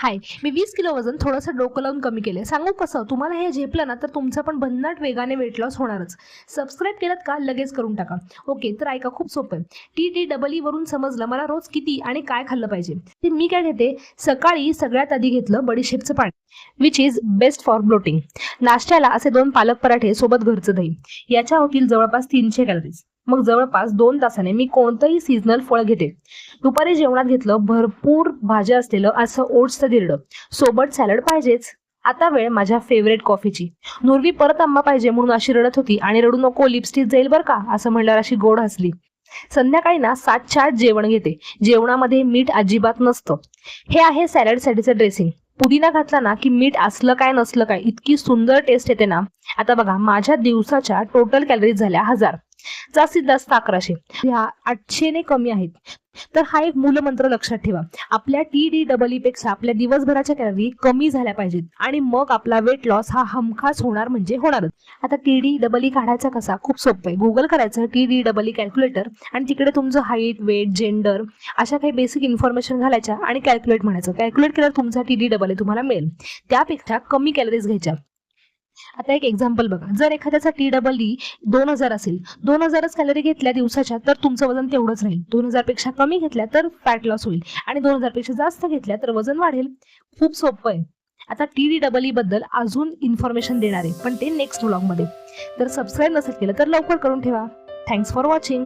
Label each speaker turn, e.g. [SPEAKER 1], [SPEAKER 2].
[SPEAKER 1] हाय, मी 20 kilo वजन थोडंसं डोकं लावून कमी केले. सांगू कसं? तुम्हाला हे झेपलं ना तर तुमचं पण भन्नाट वेगाने वेट लॉस होणारच. सबस्क्राईब केलं का लगेच करून टाका. ओके, तर ऐका, खूप सोपं आहे. TTEE वरून समजलं मला रोज किती आणि काय खाल्लं पाहिजे. ते मी काय घेते, सकाळी सगळ्यात आधी घेतलं बडीशेपचं पाणी, which is best for bloating. नाश्त्याला असे 2 पालक पराठे सोबत घरचं दही. याच्या होतील जवळपास 300 कॅलरीज. मग जवळपास 2 तासाने मी कोणतंही सीझनल फळ घेते. दुपारी जेवणात घेतलं भरपूर भाज्या असलेलं असं ओट्सचं धिरडं, सोबत सॅलड पाहिजेच. आता वेळ माझ्या फेवरेट कॉफीची. नुरवी परत आंबा पाहिजे म्हणून अशी रडत होती आणि रडू नको, लिपस्टिक जाईल बरं का, असं म्हणल्यावर अशी गोड हसली. संध्याकाळी ना 7च्या आत जेवण घेते. जेवणामध्ये मीठ अजिबात नसतं. हे आहे सॅलडसाठीचं ड्रेसिंग. पुदिना घातला ना की मीठ असलं काय नसलं काय इतकी सुंदर टेस्ट येते ना. आता बघा, माझ्या दिवसाच्या टोटल कॅलरीज झाल्या 1000, जास्तीत जास्त 1100. ह्या 800 ने कमी आहेत. तर हा एक मूलमंत्र लक्षात ठेवा. आपल्या TDEE पेक्षा आपल्या दिवसभराच्या कॅलरी कमी झाल्या पाहिजेत आणि मग आपला वेट लॉस हा हमखास होणार म्हणजे होणारच. आता TDEE काढायचा कसा? खूप सोपं आहे. गुगल करायचं TDEE कॅल्क्युलेटर आणि तिकडे तुमचं हाईट, वेट, जेंडर अशा काही बेसिक इन्फॉर्मेशन घालायच्या आणि कॅल्क्युलेट म्हणायचं. कॅल्क्युलेट केल्यावर तुमचा TDEE तुम्हाला मिळेल. त्यापेक्षा कमी कॅलरीज घ्यायच्या. आता एक एक्झाम्पल बघा, जर एखाद्याचा TEE 2000 असेल, 2000च कॅलरी घेतल्या दिवसाच्या तर तुमचं वजन तेवढंच राहील. 2000 पेक्षा कमी घेतल्या तर फॅट लॉस होईल आणि 2000 पेक्षा जास्त घेतल्या तर वजन वाढेल. खूप सोपं आहे. आता TDEE बद्दल अजून इन्फॉर्मेशन देणार आहे, पण ते नेक्स्ट व्लॉग मध्ये. तर सबस्क्राईब नसेल केलं तर लवकर करून ठेवा. Thanks for watching.